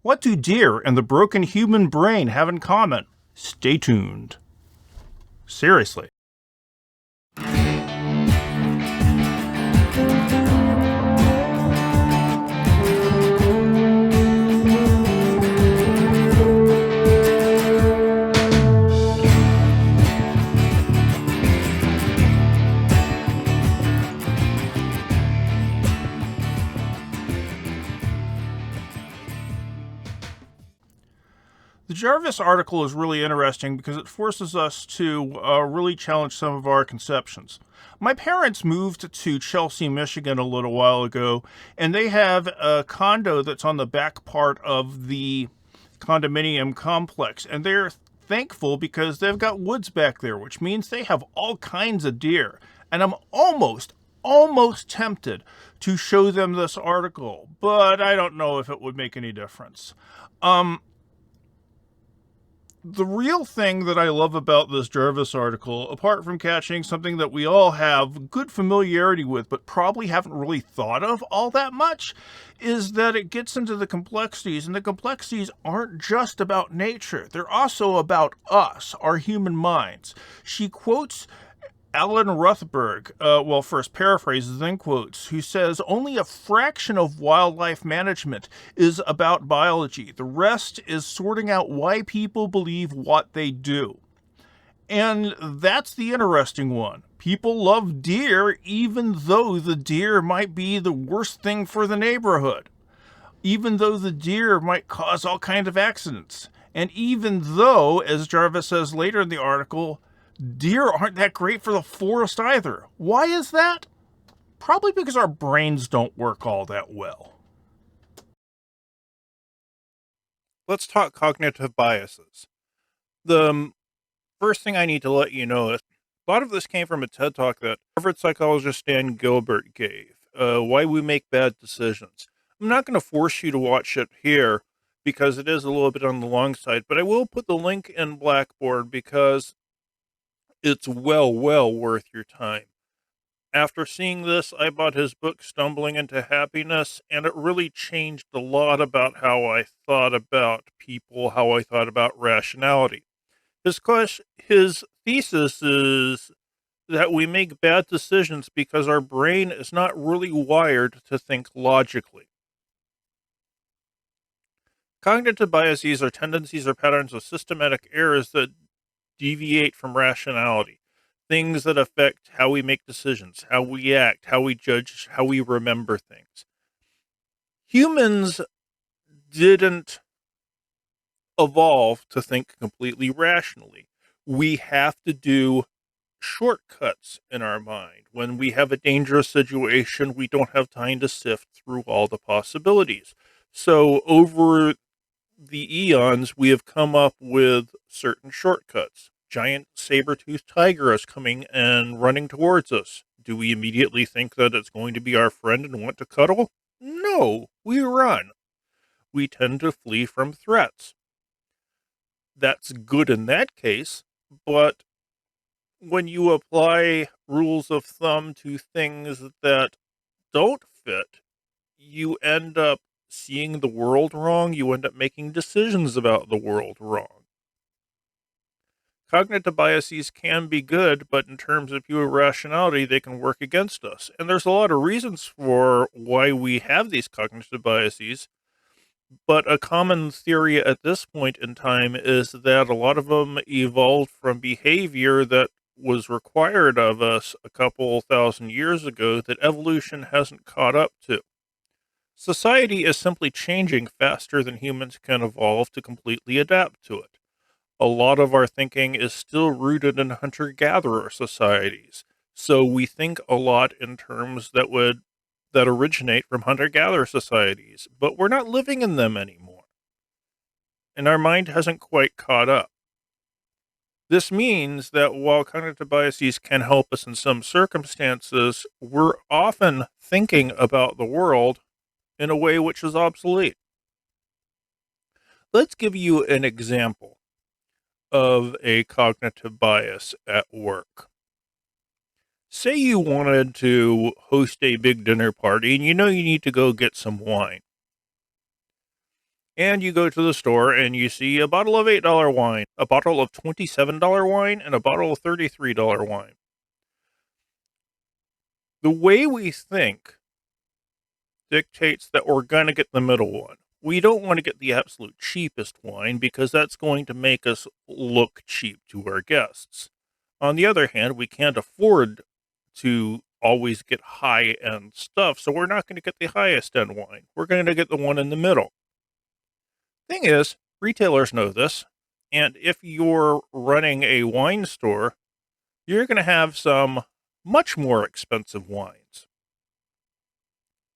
What do deer and the broken human brain have in common? Stay tuned. Seriously. The Jarvis article is really interesting because it forces us to really challenge some of our conceptions. My parents moved to Chelsea, Michigan a little while ago, and they have a condo that's on the back part of the condominium complex, and they're thankful because they've got woods back there, which means they have all kinds of deer. And I'm almost tempted to show them this article, but I don't know if it would make any difference. The real thing that I love about this Jarvis article, apart from catching something that we all have good familiarity with, but probably haven't really thought of all that much, is that it gets into the complexities, and the complexities aren't just about nature. They're also about us, our human minds. She quotes Alan Rothberg, first paraphrases, then quotes, who says only a fraction of wildlife management is about biology. The rest is sorting out why people believe what they do. And that's the interesting one. People love deer even though the deer might be the worst thing for the neighborhood. Even though the deer might cause all kinds of accidents. And even though, as Jarvis says later in the article, deer aren't that great for the forest either. Why is that? Probably because our brains don't work all that well. Let's talk cognitive biases. The first thing I need to let you know is a lot of this came from a TED Talk that Harvard psychologist Dan Gilbert gave, Why We Make Bad Decisions. I'm not going to force you to watch it here because it is a little bit on the long side, but I will put the link in Blackboard because it's well worth your time. After seeing this, I bought his book, Stumbling into Happiness, and it really changed a lot about how I thought about people, how I thought about rationality. His thesis is that we make bad decisions because our brain is not really wired to think logically. Cognitive biases are tendencies or patterns of systematic errors that deviate from rationality. Things that affect how we make decisions, how we act, how we judge, how we remember things. Humans didn't evolve to think completely rationally. We have to do shortcuts in our mind. When we have a dangerous situation, we don't have time to sift through all the possibilities. So over the eons, we have come up with certain shortcuts. Giant saber-toothed tiger is coming and running towards us. Do we immediately think that it's going to be our friend and want to cuddle? No, we run. We tend to flee from threats. That's good in that case, but when you apply rules of thumb to things that don't fit, you end up seeing the world wrong. You end up making decisions about the world wrong. Cognitive biases can be good, but in terms of pure rationality, they can work against us. And there's a lot of reasons for why we have these cognitive biases. But a common theory at this point in time is that a lot of them evolved from behavior that was required of us a couple thousand years ago that evolution hasn't caught up to. Society is simply changing faster than humans can evolve to completely adapt to it. A lot of our thinking is still rooted in hunter-gatherer societies. So we think a lot in terms that originate from hunter-gatherer societies, but we're not living in them anymore. And our mind hasn't quite caught up. This means that while cognitive biases can help us in some circumstances, we're often thinking about the world in a way which is obsolete. Let's give you an example of a cognitive bias at work. Say you wanted to host a big dinner party and you know you need to go get some wine. And you go to the store and you see a bottle of $8 wine, a bottle of $27 wine, and a bottle of $33 wine. The way we think dictates that we're going to get the middle one. We don't want to get the absolute cheapest wine because that's going to make us look cheap to our guests. On the other hand, we can't afford to always get high end stuff, so we're not going to get the highest end wine. We're going to get the one in the middle. Thing is, retailers know this, and if you're running a wine store, you're going to have some much more expensive wines.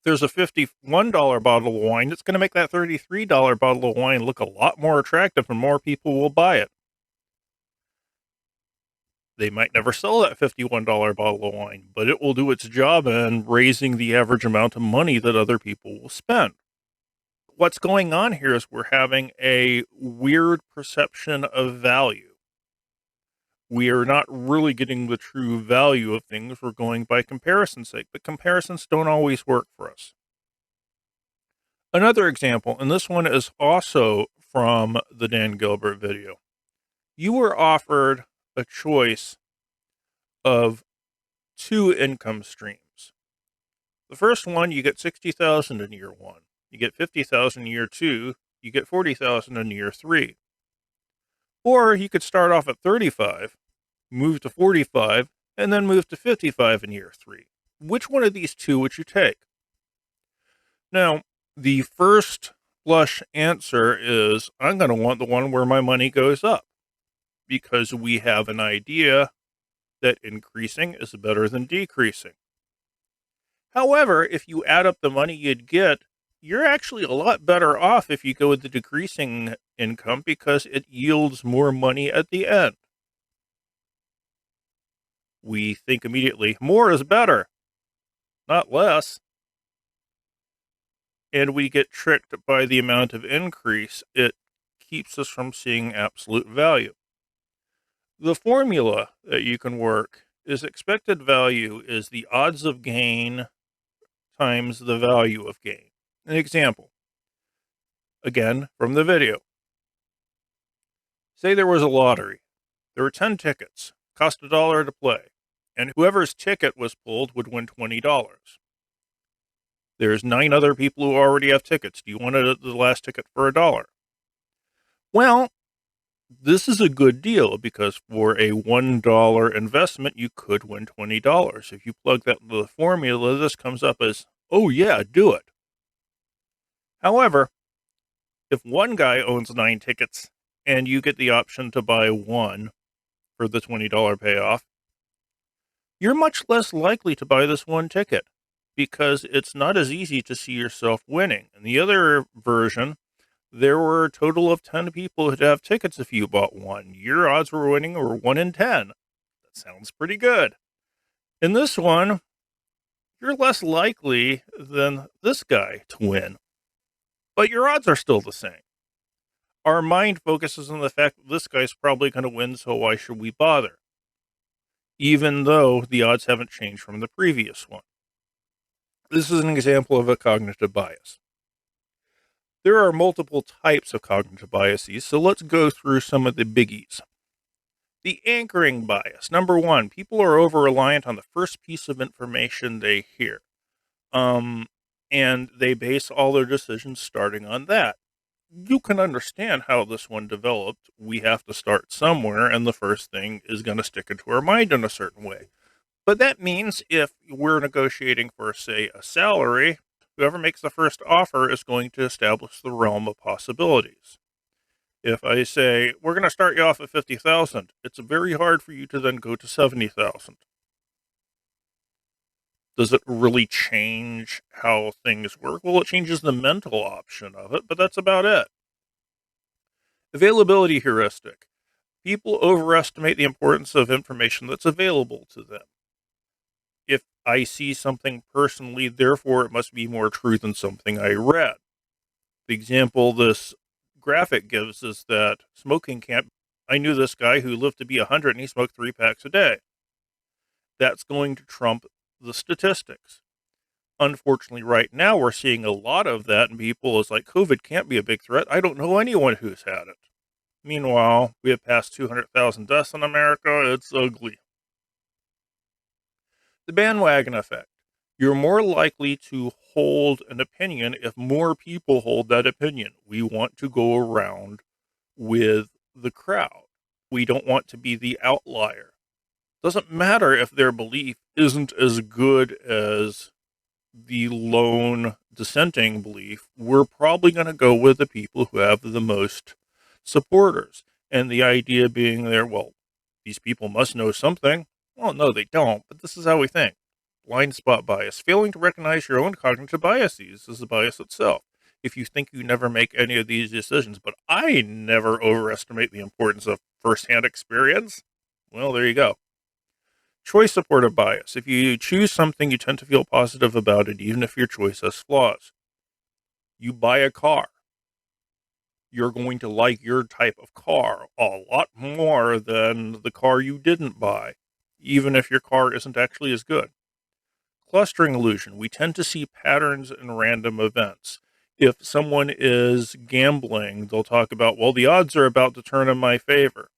There's a $51 bottle of wine that's going to make that $33 bottle of wine look a lot more attractive and more people will buy it. They might never sell that $51 bottle of wine, but it will do its job in raising the average amount of money that other people will spend. What's going on here is we're having a weird perception of value. We are not really getting the true value of things. We're going by comparison's sake, but comparisons don't always work for us. Another example, and this one is also from the Dan Gilbert video. You were offered a choice of two income streams. The first one, you get $60,000 in year one. You get $50,000 in year two. You get $40,000 in year three. Or you could start off at 35, move to 45, and then move to 55 in year three. Which one of these two would you take? Now, the first blush answer is I'm going to want the one where my money goes up, because we have an idea that increasing is better than decreasing. However, if you add up the money you'd get, you're actually a lot better off if you go with the decreasing income because it yields more money at the end. We think immediately, more is better, not less. And we get tricked by the amount of increase. It keeps us from seeing absolute value. The formula that you can work is expected value is the odds of gain times the value of gain. An example, again, from the video. Say there was a lottery. There were 10 tickets, cost $1 to play, and whoever's ticket was pulled would win $20. There's 9 other people who already have tickets. Do you want the last ticket for $1? Well, this is a good deal because for a $1 investment, you could win $20. If you plug that into the formula, this comes up as, oh yeah, do it. However, if one guy owns 9 tickets and you get the option to buy one for the $20 payoff, you're much less likely to buy this one ticket because it's not as easy to see yourself winning. In the other version, there were a total of 10 people who'd have tickets if you bought one. Your odds were winning were 1 in 10. That sounds pretty good. In this one, you're less likely than this guy to win, but your odds are still the same. Our mind focuses on the fact that this guy's probably going to win, so why should we bother? Even though the odds haven't changed from the previous one. This is an example of a cognitive bias. There are multiple types of cognitive biases, so let's go through some of the biggies. The anchoring bias. Number one, people are over-reliant on the first piece of information they hear. And they base all their decisions starting on that. You can understand how this one developed. We have to start somewhere, and the first thing is going to stick into our mind in a certain way. But that means if we're negotiating for, say, a salary, whoever makes the first offer is going to establish the realm of possibilities. If I say, we're going to start you off at 50,000, it's very hard for you to then go to 70,000. Does it really change how things work? Well, it changes the mental option of it, but that's about it. Availability heuristic. People overestimate the importance of information that's available to them. If I see something personally, therefore it must be more true than something I read. The example this graphic gives is that smoking can't. I knew this guy who lived to be 100 and he smoked 3 packs a day. That's going to trump the statistics. Unfortunately, right now we're seeing a lot of that, and people is like, COVID can't be a big threat. I don't know anyone who's had it. Meanwhile, we have passed 200,000 deaths in America. It's ugly. The bandwagon effect. You're more likely to hold an opinion if more people hold that opinion. We want to go around with the crowd. We don't want to be the outlier. Doesn't matter if their belief isn't as good as the lone dissenting belief. We're probably going to go with the people who have the most supporters. And the idea being there, well, these people must know something. Well, no, they don't, but this is how we think. Blind spot bias. Failing to recognize your own cognitive biases is the bias itself. If you think you never make any of these decisions, but I never overestimate the importance of firsthand experience, well, there you go. Choice supportive bias. If you choose something, you tend to feel positive about it, even if your choice has flaws. You buy a car. You're going to like your type of car a lot more than the car you didn't buy, even if your car isn't actually as good. Clustering illusion. We tend to see patterns in random events. If someone is gambling, they'll talk about, well, the odds are about to turn in my favor.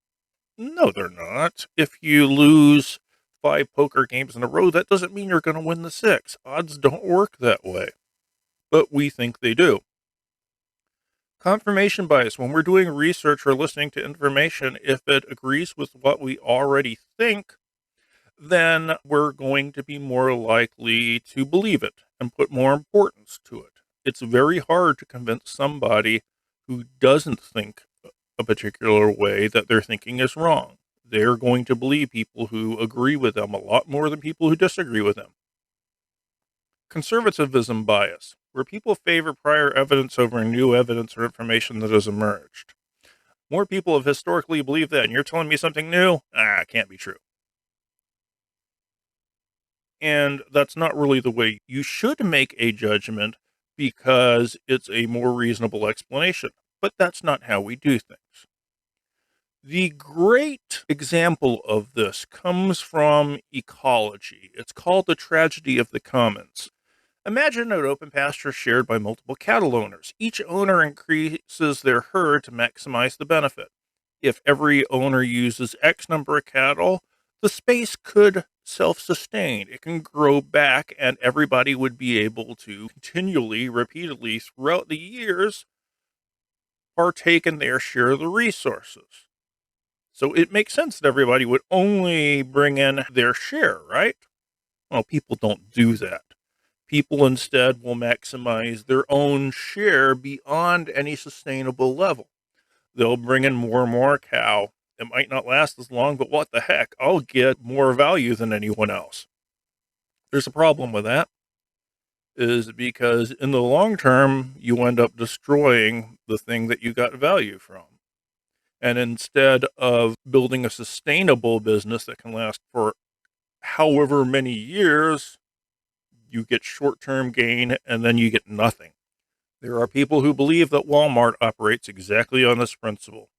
No, they're not. If you lose 5 poker games in a row, that doesn't mean you're going to win the 6. Odds don't work that way, but we think they do. Confirmation bias. When we're doing research or listening to information, if it agrees with what we already think, then we're going to be more likely to believe it and put more importance to it. It's very hard to convince somebody who doesn't think a particular way that their thinking is wrong. They're going to believe people who agree with them a lot more than people who disagree with them. Conservatism bias, where people favor prior evidence over new evidence or information that has emerged. More people have historically believed that, and you're telling me something new? It can't be true. And that's not really the way you should make a judgment, because it's a more reasonable explanation. But that's not how we do things. The great example of this comes from ecology. It's called the tragedy of the commons. Imagine an open pasture shared by multiple cattle owners. Each owner increases their herd to maximize the benefit. If every owner uses X number of cattle, the space could self-sustain. It can grow back, and everybody would be able to continually, repeatedly, throughout the years, partake in their share of the resources. So it makes sense that everybody would only bring in their share, right? Well, people don't do that. People instead will maximize their own share beyond any sustainable level. They'll bring in more and more cow. It might not last as long, but what the heck? I'll get more value than anyone else. There's a problem with that, is because in the long term, you end up destroying the thing that you got value from. And instead of building a sustainable business that can last for however many years, you get short-term gain and then you get nothing. There are people who believe that Walmart operates exactly on this principle.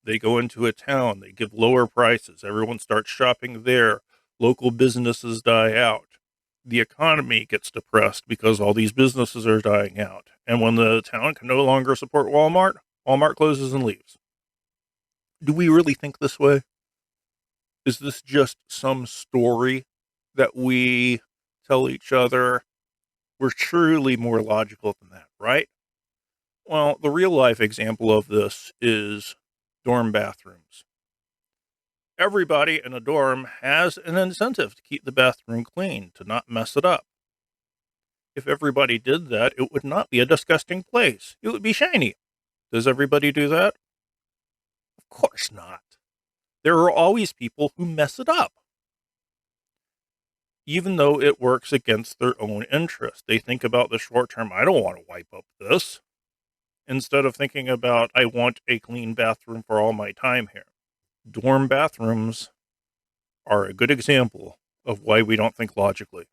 They go into a town, they give lower prices, everyone starts shopping there, local businesses die out. The economy gets depressed because all these businesses are dying out. And when the town can no longer support Walmart, Walmart closes and leaves. Do we really think this way? Is this just some story that we tell each other? We're truly more logical than that, right? Well, the real life example of this is dorm bathrooms. Everybody in a dorm has an incentive to keep the bathroom clean, to not mess it up. If everybody did that, it would not be a disgusting place. It would be shiny. Does everybody do that? Of course not. There are always people who mess it up. Even though it works against their own interest. They think about the short term, I don't want to wipe up this. Instead of thinking about, I want a clean bathroom for all my time here. Dorm bathrooms are a good example of why we don't think logically.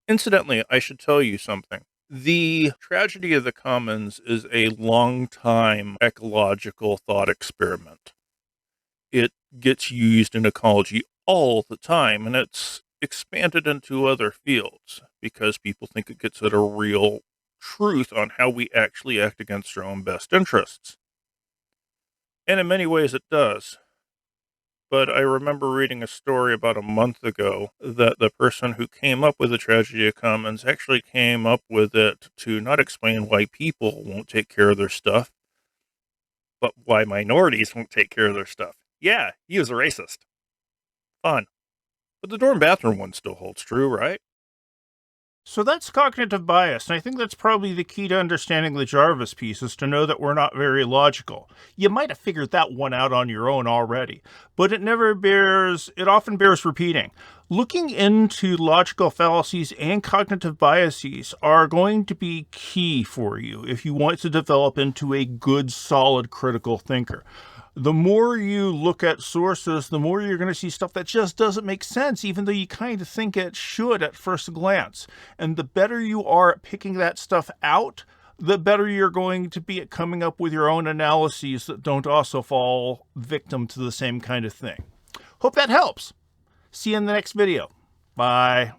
Incidentally, I should tell you something. The tragedy of the commons is a long-time ecological thought experiment. It gets used in ecology all the time, and it's expanded into other fields because people think it gets at a real truth on how we actually act against our own best interests. And in many ways it does. But I remember reading a story about a month ago that the person who came up with the tragedy of commons actually came up with it to not explain why people won't take care of their stuff, but why minorities won't take care of their stuff. Yeah, he was a racist. Fun. But the dorm bathroom one still holds true, right? So that's cognitive bias, and I think that's probably the key to understanding the Jarvis piece, is to know that we're not very logical. You might have figured that one out on your own already, but it often bears repeating. Looking into logical fallacies and cognitive biases are going to be key for you if you want to develop into a good, solid critical thinker. The more you look at sources, the more you're going to see stuff that just doesn't make sense, even though you kind of think it should at first glance. And the better you are at picking that stuff out, the better you're going to be at coming up with your own analyses that don't also fall victim to the same kind of thing. Hope that helps. See you in the next video. Bye.